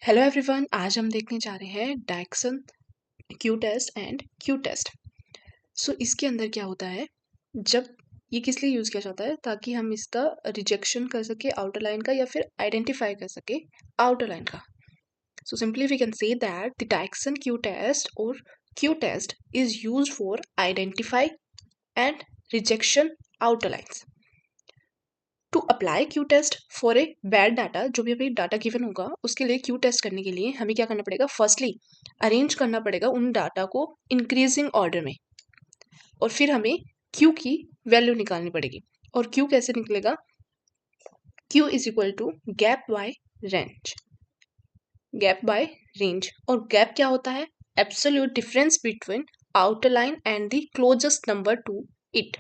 Hello everyone, आज हम देखने जा रहे हैं Dixon Q test and Q test. So इसके अंदर क्या होता है, जब ये किस लिए यूज़ किया जाता है ताकि हम इसका रिजेक्शन कर सके आउटर लाइन का या फिर आइडेंटिफाई कर सके आउटर लाइन का। So simply we can say that the Dixon Q test और Q test is used for identify and rejection outer lines. To apply Q test for a bad data, जो भी अभी data given होगा उसके लिए Q test करने के लिए हमें क्या करना पड़ेगा, फर्स्टली अरेंज करना पड़ेगा उन डाटा को इंक्रीजिंग ऑर्डर में, और फिर हमें क्यू की वैल्यू निकालनी पड़ेगी। और क्यू कैसे निकलेगा, Q is equal to gap by range, gap by range. और गैप क्या होता है, absolute difference between outer line and the closest number to it.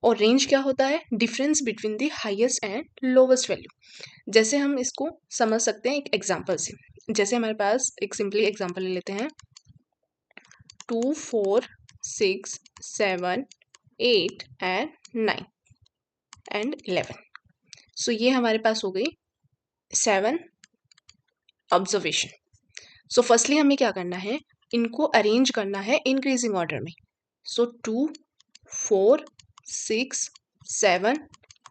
और रेंज क्या होता है, difference between the highest and lowest value. जैसे हम इसको समझ सकते हैं एक एग्जांपल से। जैसे हमारे पास एक सिंपली एग्जांपल ले लेते हैं, 2, 4, 6, 7, 8 एंड 9 एंड 11। सो ये हमारे पास हो गई 7 ऑब्जर्वेशन। सो फर्स्टली हमें क्या करना है, इनको अरेंज करना है इंक्रीजिंग ऑर्डर में। सो 2, 4, 6, 7,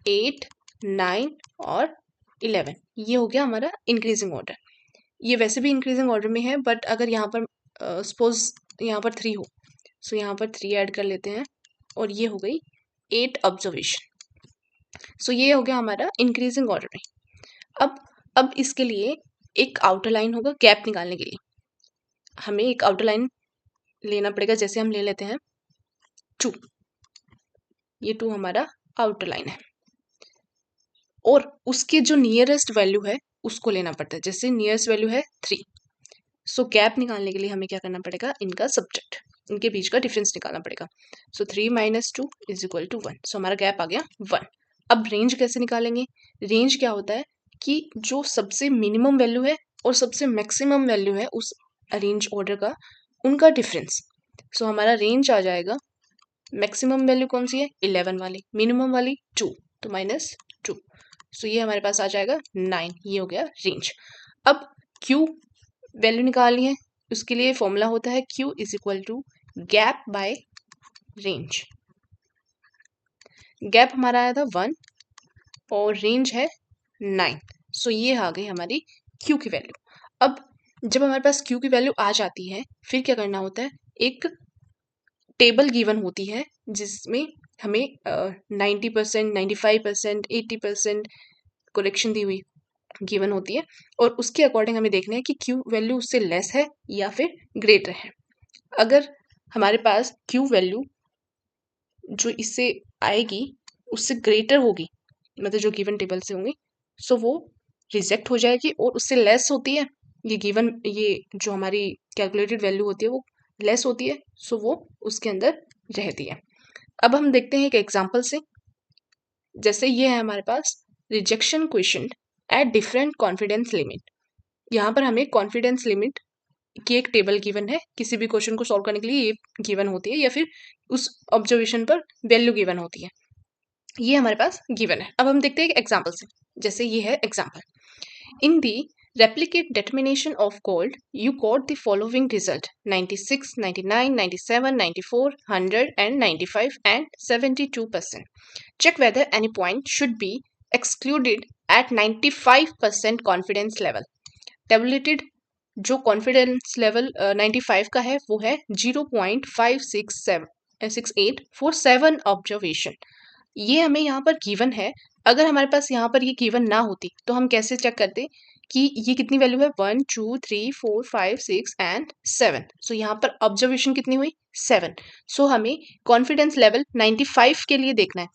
8, 9 और 11, ये हो गया हमारा इंक्रीजिंग ऑर्डर। ये वैसे भी इंक्रीजिंग ऑर्डर में है, बट अगर यहाँ पर सपोज यहाँ पर 3 हो, सो यहाँ पर 3 ऐड कर लेते हैं और ये हो गई 8 ऑब्जर्वेशन। सो ये हो गया हमारा इंक्रीजिंग ऑर्डर में। अब इसके लिए एक आउटर लाइन होगा गैप निकालने के लिए। हमें एक आउटर लाइन लेना पड़ेगा, जैसे हम ले लेते हैं 2, ये 2 हमारा आउटर लाइन है, और उसके जो नियरेस्ट वैल्यू है उसको लेना पड़ता है। जैसे नियरेस्ट वैल्यू है 3, सो गैप निकालने के लिए हमें क्या करना पड़ेगा, इनका सब्जेक्ट, इनके बीच का डिफरेंस निकालना पड़ेगा। सो 3 - 2 इज इक्वल टू 1। सो हमारा गैप आ गया 1। अब रेंज कैसे निकालेंगे, रेंज क्या होता है कि जो सबसे मिनिमम वैल्यू है और सबसे मैक्सिमम वैल्यू है उस अरेंज ऑर्डर का, उनका डिफरेंस। सो हमारा रेंज आ जाएगा, मैक्सिमम वैल्यू कौन सी है, 11 वाली, मिनिमम वाली 2, तो -2। सो ये हमारे पास आ जाएगा 9, ये हो गया रेंज। अब क्यू वैल्यू निकालनी है, उसके लिए फॉर्मूला होता है Q is equal to gap by range. Gap हमारा आया था 1 और रेंज है 9। सो ये आ गई हमारी क्यू की वैल्यू। अब जब हमारे पास क्यू की वैल्यू आ जाती है, फिर क्या करना होता है, एक टेबल गिवन होती है जिसमें हमें 90%, 95%, 80% करेक्शन दी हुई गिवन होती है, और उसके अकॉर्डिंग हमें देखना है कि क्यू वैल्यू उससे लेस है या फिर ग्रेटर है। अगर हमारे पास क्यू वैल्यू जो इससे आएगी उससे ग्रेटर होगी, मतलब जो गिवन टेबल से होंगी, सो वो रिजेक्ट हो जाएगी, और उससे लेस होती है, ये जो हमारी कैलकुलेटेड वैल्यू होती है वो लेस होती है, सो वो उसके अंदर रहती है। अब हम देखते हैं एक एग्जांपल से। जैसे ये है हमारे पास rejection question at different confidence limit. यहाँ पर हमें कॉन्फिडेंस लिमिट की एक टेबल गिवन है, किसी भी क्वेश्चन को सॉल्व करने के लिए ये गिवन होती है, या फिर उस ऑब्जर्वेशन पर वैल्यू गिवन होती है, ये हमारे पास गिवन है। अब हम देखते हैं एक एग्जांपल से। जैसे ये है example, in the replicate determination of gold you got the following result: 96, 99, 97, 94, 100 and 95 and 72%. Check whether any point should be excluded at 95% confidence level. tabulated जो कॉन्फिडेंस लेवल 95 का है वो है 0.567 फॉर 7 ऑब्जर्वेशन। ये हमें यहाँ पर गिवन है। अगर हमारे पास यहाँ पर ये गिवन ना होती तो हम कैसे चेक करते कि ये कितनी वैल्यू है, 1, 2, 3, 4, 5, 6 एंड 7। सो यहाँ पर ऑब्जर्वेशन कितनी हुई, 7। सो हमें कॉन्फिडेंस लेवल 95 के लिए देखना है।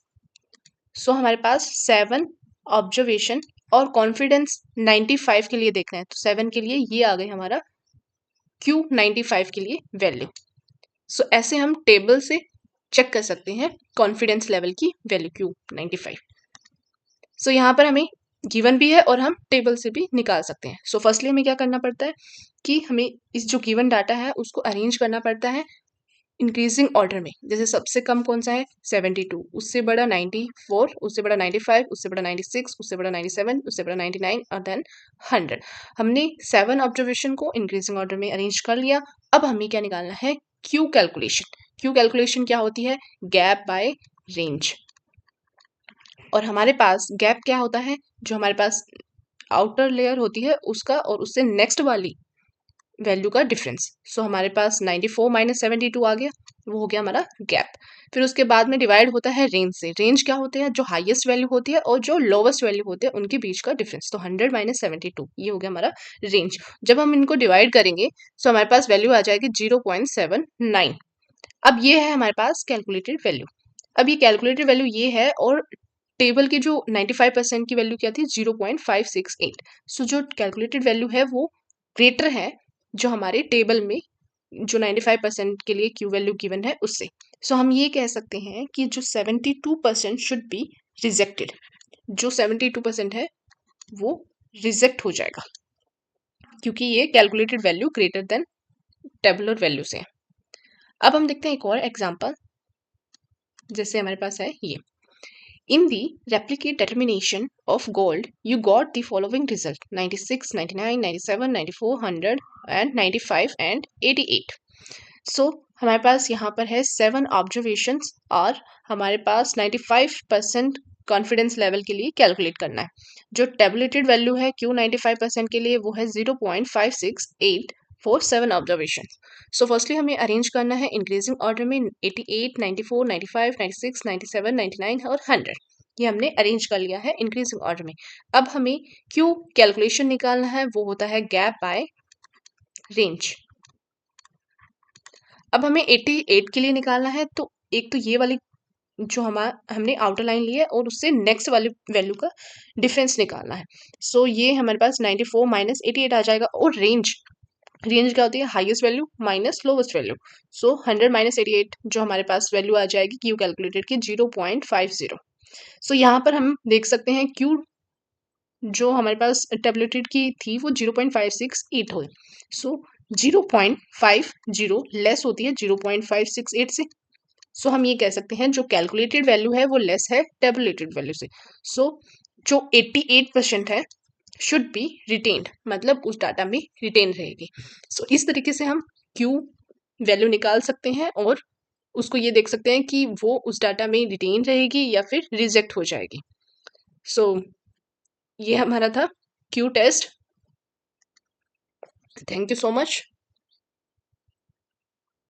सो हमारे पास 7 ऑब्जर्वेशन और कॉन्फिडेंस 95 के लिए देखना है, तो 7 के लिए ये आ गई हमारा Q 95 के लिए वैल्यू। सो ऐसे हम टेबल से चेक कर सकते हैं कॉन्फिडेंस लेवल की वैल्यू Q 95। सो यहाँ पर हमें गिवन भी है और हम टेबल से भी निकाल सकते हैं। सो फर्स्टली हमें क्या करना पड़ता है कि हमें इस जो गिवन डाटा है उसको अरेंज करना पड़ता है इंक्रीजिंग ऑर्डर में, जैसे सबसे कम कौन सा है 72, उससे बड़ा 94, उससे बड़ा 95, उससे बड़ा 96, उससे बड़ा 97, उससे बड़ा 99 और देन 100। हमने 7 ऑब्जर्वेशन को इंक्रीजिंग ऑर्डर में अरेंज कर लिया। अब हमें क्या निकालना है, क्यू कैलकुलेशन। क्यू कैलकुलेशन क्या होती है, गैप बाय रेंज। और हमारे पास गैप क्या होता है, जो हमारे पास आउटर लेयर होती है उसका और उससे नेक्स्ट वाली वैल्यू का डिफरेंस। सो हमारे पास 94 माइनस 72 आ गया, वो हो गया हमारा गैप। फिर उसके बाद में डिवाइड होता है रेंज से। रेंज क्या होते हैं, जो हाईएस्ट वैल्यू होती है और जो लोवेस्ट वैल्यू होते हैं उनके बीच का डिफरेंस। तो 100 माइनस 72 ये हो गया हमारा रेंज। जब हम इनको डिवाइड करेंगे तो हमारे पास वैल्यू आ जाएगी 0.79। अब ये है हमारे पास कैलकुलेटेड वैल्यू। अब ये कैलकुलेटेड वैल्यू ये है, और टेबल की जो 95% की वैल्यू क्या थी 0.568। सो जो कैलकुलेटेड वैल्यू है वो ग्रेटर है जो हमारे टेबल में जो 95% के लिए क्यू वैल्यू गिवन है उससे। सो हम ये कह सकते हैं कि जो 72% शुड बी रिजेक्टेड। जो 72% है वो रिजेक्ट हो जाएगा क्योंकि ये calculated value greater than tabular value से है। अब हम देखते हैं एक और एग्जांपल, जैसे हमारे पास है ये। In the replicate determination of gold, you got the following result: 96, 99, 97, 94, 100 and 95 and 88. So हमारे पास यहाँ पर है 7 ऑब्जर्वेशंस और हमारे पास 95% कॉन्फिडेंस लेवल के लिए कैलकुलेट करना है। जो टेबुलेटेड वैल्यू है क्यू 95% के लिए वो है 0.568 फॉर 7 ऑब्जर्वेशन। सो फर्स्टली हमें अरेंज करना है इंक्रीजिंग ऑर्डर में 88, 94, 95, 96, 97, 99 और 100। ये हमने अरेंज कर लिया है इंक्रीजिंग ऑर्डर में। अब हमें क्यू कैलकुलेशन निकालना है, वो होता है गैप बाय रेंज। अब हमें 88 के लिए निकालना है, तो एक तो ये वाली जो हमने आउटर लाइन ली है और उससे नेक्स्ट वाली वैल्यू का डिफरेंस निकालना है। सो ये हमारे पास 94 माइनस 88 आ जाएगा। और रेंज, रेंज क्या होती है, highest value minus lowest value. So 100 minus 88 जो हमारे पास वैल्यू आ जाएगी क्यू कैलकुलेटेड की 0.50। सो यहाँ पर हम देख सकते हैं क्यू जो हमारे पास टेबलेटेड की थी वो 0.568 हुई। सो 0.50 लेस होती है 0.568 से। सो हम ये कह सकते हैं जो कैलकुलेटेड वैल्यू है वो लेस है टेबुलेटेड वैल्यू से। सो जो 88% है शुड बी रिटेन्ड, मतलब उस डाटा में रिटेन रहेगी। सो इस तरीके से हम क्यू वैल्यू निकाल सकते हैं और उसको ये देख सकते हैं कि वो उस डाटा में रिटेन रहेगी या फिर रिजेक्ट हो जाएगी। सो ये हमारा था Q test. Thank you so much.